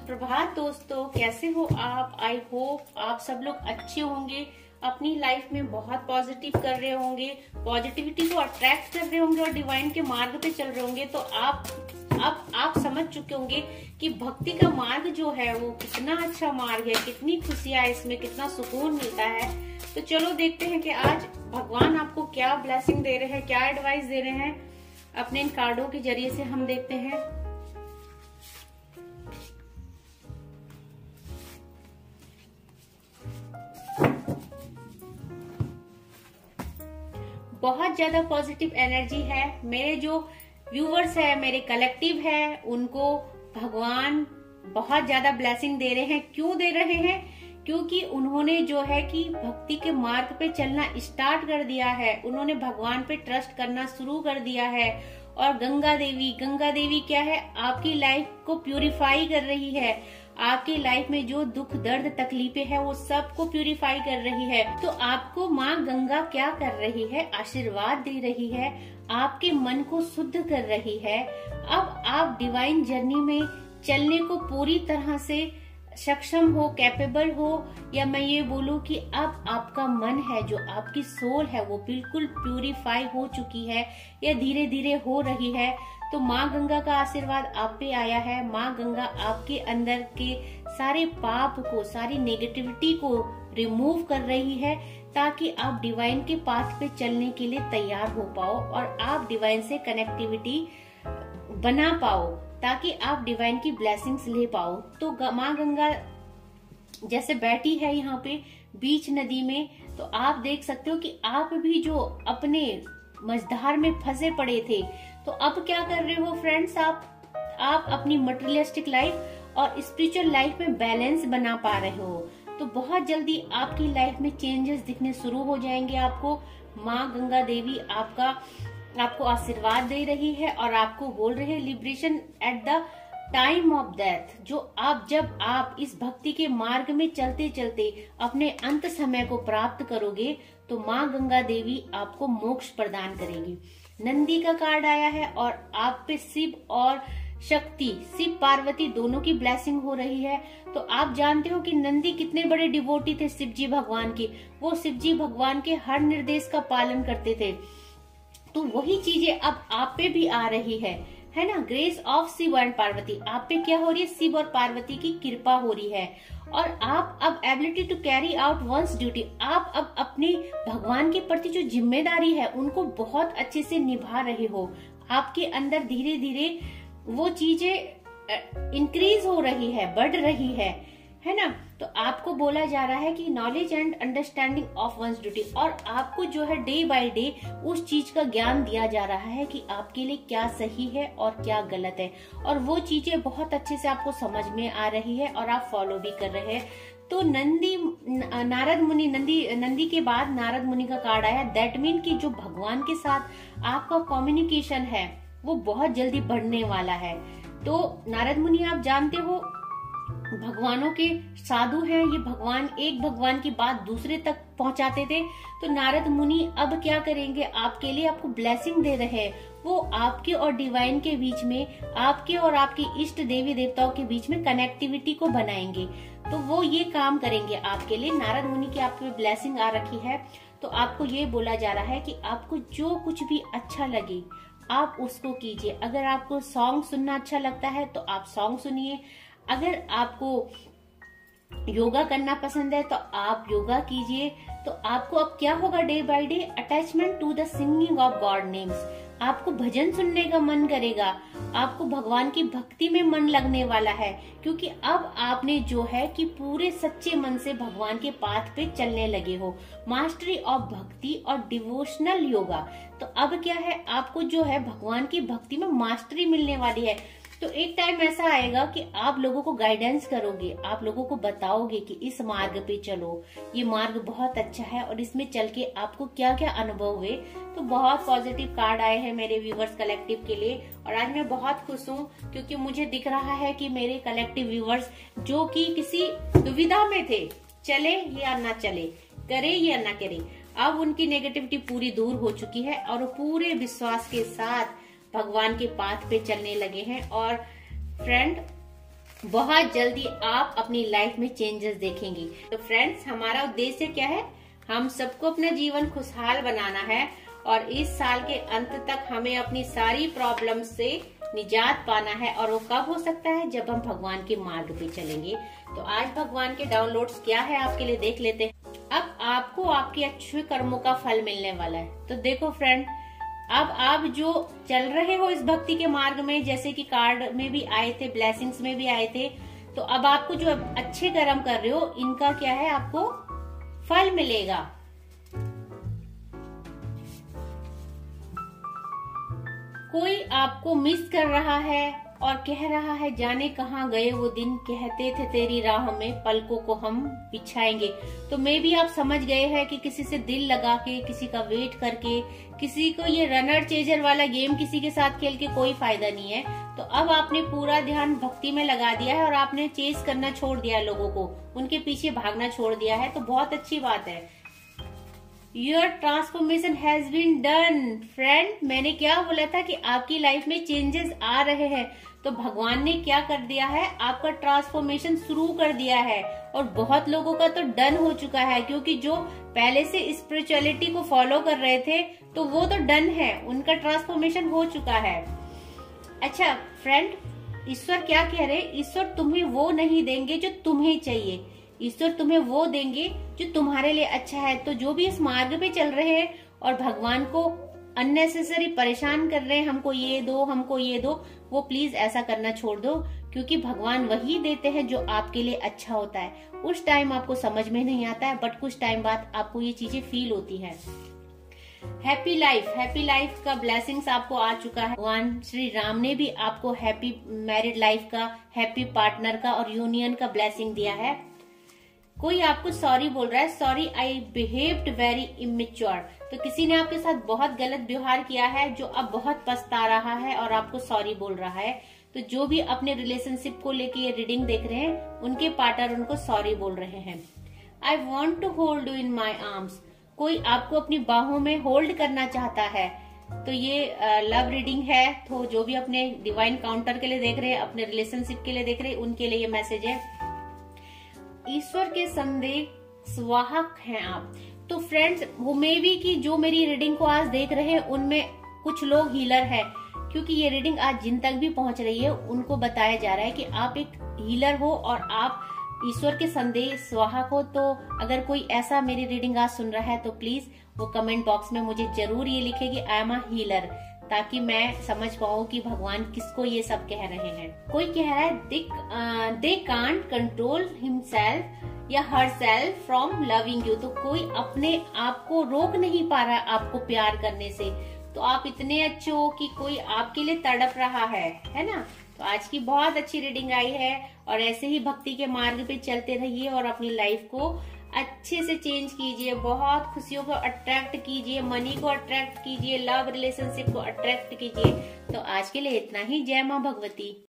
सुप्रभात दोस्तों, कैसे हो आप। आई होप आप सब लोग अच्छे होंगे, अपनी लाइफ में बहुत पॉजिटिव कर रहे होंगे, पॉजिटिविटी को अट्रैक्ट कर रहे होंगे और डिवाइन के मार्ग पे चल रहे होंगे। तो आप समझ चुके होंगे कि भक्ति का मार्ग जो है वो कितना अच्छा मार्ग है, कितनी खुशियां इसमें, कितना सुकून मिलता है। तो चलो देखते हैं कि आज भगवान आपको क्या ब्लेसिंग दे रहे हैं, क्या एडवाइस दे रहे हैं अपने इन कार्डों के जरिए से। हम देखते हैं। बहुत ज्यादा पॉजिटिव एनर्जी है। मेरे जो व्यूवर्स है, मेरे कलेक्टिव है, उनको भगवान बहुत ज्यादा ब्लेसिंग दे रहे हैं। क्यों दे रहे हैं? क्योंकि उन्होंने जो है कि भक्ति के मार्ग पे चलना स्टार्ट कर दिया है, उन्होंने भगवान पे ट्रस्ट करना शुरू कर दिया है। और गंगा देवी क्या है, आपकी लाइफ को प्यूरिफाई कर रही है। आपकी लाइफ में जो दुख दर्द तकलीफें है वो सबको प्यूरिफाई कर रही है। तो आपको माँ गंगा क्या कर रही है? आशीर्वाद दे रही है, आपके मन को शुद्ध कर रही है। अब आप डिवाइन जर्नी में चलने को पूरी तरह से सक्षम हो, कैपेबल हो, या मैं ये बोलूं कि अब आपका मन है, जो आपकी सोल है, वो बिल्कुल प्यूरिफाई हो चुकी है या धीरे धीरे हो रही है। तो माँ गंगा का आशीर्वाद आप पे आया है। माँ गंगा आपके अंदर के सारे पाप को, सारी नेगेटिविटी को रिमूव कर रही है, ताकि आप डिवाइन के पाथ पे चलने के लिए तैयार हो पाओ और आप डिवाइन से कनेक्टिविटी बना पाओ, ताकि आप डिवाइन की ब्लेसिंग्स ले पाओ। तो माँ गंगा जैसे बैठी है यहाँ पे बीच नदी में, तो आप देख सकते हो कि आप भी जो अपने मझधार में फंसे पड़े थे, तो अब क्या कर रहे हो फ्रेंड्स, आप अपनी मटेरियलिस्टिक लाइफ और स्पिरिचुअल लाइफ में बैलेंस बना पा रहे हो। तो बहुत जल्दी आपकी लाइफ में चेंजेस दिखने शुरू हो जाएंगे। आपको माँ गंगा देवी आपको आशीर्वाद दे रही है और आपको बोल रही है liberation at the time of death. जब आप इस भक्ति के मार्ग में चलते चलते अपने अंत समय को प्राप्त करोगे, तो माँ गंगा देवी आपको मोक्ष प्रदान करेगी। नंदी का कार्ड आया है और आप पे शिव और शक्ति, शिव पार्वती दोनों की ब्लेसिंग हो रही है। तो आप जानते हो कि नंदी कितने बड़े डिवोटी थे शिव जी भगवान के। वो शिव जी भगवान के हर निर्देश का पालन करते थे। तो वही चीजें अब आप पे भी आ रही है ना। Grace of Shiv and Parvati आप पे क्या हो रही है? शिव और पार्वती की कृपा हो रही है। और आप अब ability to carry out one's duty, आप अब अपने भगवान के प्रति जो जिम्मेदारी है उनको बहुत अच्छे से निभा रहे हो। आपके अंदर धीरे धीरे वो चीजें इंक्रीज हो रही है, बढ़ रही है ना। तो आपको बोला जा रहा है कि knowledge and understanding of once duty, और आपको जो है डे बाय डे उस चीज का ज्ञान दिया जा रहा है कि आपके लिए क्या सही है और क्या गलत है, और वो चीजें बहुत अच्छे से आपको समझ में आ रही है और आप फॉलो भी कर रहे हैं। तो नंदी के बाद नारद मुनि का कार्ड आया। दैट मीन कि जो भगवान के साथ आपका कम्युनिकेशन है वो बहुत जल्दी बढ़ने वाला है। तो नारद मुनि आप जानते हो भगवानों के साधु हैं, ये एक भगवान की बात दूसरे तक पहुंचाते थे। तो नारद मुनि अब क्या करेंगे? आपके लिए आपको ब्लेसिंग दे रहे हैं। वो आपके और डिवाइन के बीच में, आपके और आपके इष्ट देवी देवताओं के बीच में कनेक्टिविटी को बनाएंगे। तो वो ये काम करेंगे आपके लिए। नारद मुनि की आपके ब्लेसिंग आ रखी है। तो आपको ये बोला जा रहा है कि आपको जो कुछ भी अच्छा लगे आप उसको कीजिए। अगर आपको सॉन्ग सुनना अच्छा लगता है तो आप सॉन्ग सुनिए। अगर आपको योगा करना पसंद है तो आप योगा कीजिए। तो आपको अब क्या होगा? Day by day attachment to the singing of God names. आपको भजन सुनने का मन करेगा, आपको भगवान की भक्ति में मन लगने वाला है, क्योंकि अब आपने जो है कि पूरे सच्चे मन से भगवान के पाथ पे चलने लगे हो। मास्टरी ऑफ भक्ति और डिवोशनल योगा। तो अब क्या है, आपको जो है भगवान की भक्ति में मास्टरी मिलने वाली है। तो एक टाइम ऐसा आएगा कि आप लोगों को गाइडेंस करोगे, आप लोगों को बताओगे कि इस मार्ग पे चलो, ये मार्ग बहुत अच्छा है और इसमें चल के आपको क्या क्या अनुभव हुए। तो बहुत पॉजिटिव कार्ड आए हैं मेरे व्यूवर्स कलेक्टिव के लिए, और आज मैं बहुत खुश हूँ क्योंकि मुझे दिख रहा है कि मेरे कलेक्टिव व्यूवर्स जो कि किसी दुविधा में थे, चले या ना चले, करे या ना करे, अब उनकी नेगेटिविटी पूरी दूर हो चुकी है और पूरे विश्वास के साथ भगवान के पाथ पे चलने लगे हैं। और फ्रेंड, बहुत जल्दी आप अपनी लाइफ में चेंजेस देखेंगी। तो फ्रेंड्स, हमारा उद्देश्य क्या है? हम सबको अपना जीवन खुशहाल बनाना है और इस साल के अंत तक हमें अपनी सारी प्रॉब्लम से निजात पाना है। और वो कब हो सकता है? जब हम भगवान के मार्ग पे चलेंगे। तो आज भगवान के डाउनलोड्स क्या है आपके लिए देख लेते हैं। अब आपको आपके अच्छे कर्मों का फल मिलने वाला है। तो देखो फ्रेंड, अब आप जो चल रहे हो इस भक्ति के मार्ग में, जैसे कि कार्ड में भी आए थे, ब्लेसिंग्स में भी आए थे, तो अब आपको जो अच्छे कर्म कर रहे हो इनका क्या है? आपको फल मिलेगा। कोई आपको मिस कर रहा है और कह रहा है जाने कहाँ गए वो दिन, कहते थे तेरी राह में पलकों को हम बिछाएंगे। तो मे भी आप समझ गए हैं कि किसी से दिल लगा के, किसी का वेट करके, किसी को ये रनर चेजर वाला गेम किसी के साथ खेल के कोई फायदा नहीं है। तो अब आपने पूरा ध्यान भक्ति में लगा दिया है और आपने चेस करना छोड़ दिया है, लोगों को उनके पीछे भागना छोड़ दिया है। तो बहुत अच्छी बात है। Your transformation has been done, friend। मैंने क्या बोला था कि आपकी लाइफ में चेंजेस आ रहे हैं। तो भगवान ने क्या कर दिया है? आपका ट्रांसफॉर्मेशन शुरू कर दिया है। और बहुत लोगों का तो डन हो चुका है, क्योंकि जो पहले से स्पिरिचुअलिटी को फॉलो कर रहे थे तो वो तो डन है, उनका ट्रांसफॉर्मेशन हो चुका है। अच्छा फ्रेंड, ईश्वर क्या कह रहे? ईश्वर तुम्हें वो नहीं देंगे जो तुम्हें चाहिए, ईश्वर तुम्हें वो देंगे जो तुम्हारे लिए अच्छा है। तो जो भी इस मार्ग पे चल रहे हैं और भगवान को अननेसेसरी परेशान कर रहे हैं, हमको ये दो, हमको ये दो, वो प्लीज ऐसा करना छोड़ दो, क्योंकि भगवान वही देते हैं जो आपके लिए अच्छा होता है। उस टाइम आपको समझ में नहीं आता है, बट कुछ टाइम बाद आपको ये चीजें फील होती है। हैप्पी लाइफ का ब्लेसिंग्स आपको आ चुका है। भगवान श्री राम ने भी आपको हैप्पी मैरिड लाइफ का, हैप्पी पार्टनर का और यूनियन का ब्लेसिंग दिया है। कोई आपको सॉरी बोल रहा है, sorry I behaved very immature. तो किसी ने आपके साथ बहुत गलत व्यवहार किया है, जो अब बहुत पछता रहा है और आपको सॉरी बोल रहा है। तो जो भी अपने रिलेशनशिप को लेके ये रीडिंग देख रहे हैं, उनके पार्टनर उनको सॉरी बोल रहे हैं। I want to hold you in my arms. कोई आपको अपनी बाहों में होल्ड करना चाहता है। तो ये लव रीडिंग है। तो जो भी अपने डिवाइन काउंटर के लिए देख रहे हैं, अपने रिलेशनशिप के लिए देख रहे हैं, उनके लिए ये मैसेज है। ईश्वर के संदेश वाहक हैं आप। तो फ्रेंड्स, वो मे भी कि जो मेरी रीडिंग को आज देख रहे हैं उनमें कुछ लोग हीलर है, क्योंकि ये रीडिंग आज जिन तक भी पहुंच रही है उनको बताया जा रहा है कि आप एक हीलर हो और आप ईश्वर के संदेश वाहक हो। तो अगर कोई ऐसा मेरी रीडिंग आज सुन रहा है तो प्लीज वो कमेंट बॉक्स में मुझे जरूर ये लिखे कि आई एम अ हीलर, ताकि मैं समझ पाऊँ कि भगवान किसको ये सब कह रहे हैं। कोई कह रहा है दे कांट कंट्रोल हिमसेल्फ या हरसेल्फ फ्रॉम लविंग यू। तो कोई अपने आप को रोक नहीं पा रहा आपको प्यार करने से। तो आप इतने अच्छे हो कि कोई आपके लिए तड़प रहा है ना। तो आज की बहुत अच्छी रीडिंग आई है और ऐसे ही भक्ति के मार्ग पे चलते रहिए और अपनी लाइफ को अच्छे से चेंज कीजिए। बहुत खुशियों को अट्रैक्ट कीजिए, मनी को अट्रैक्ट कीजिए, लव रिलेशनशिप को अट्रैक्ट कीजिए। तो आज के लिए इतना ही। जय माँ भगवती।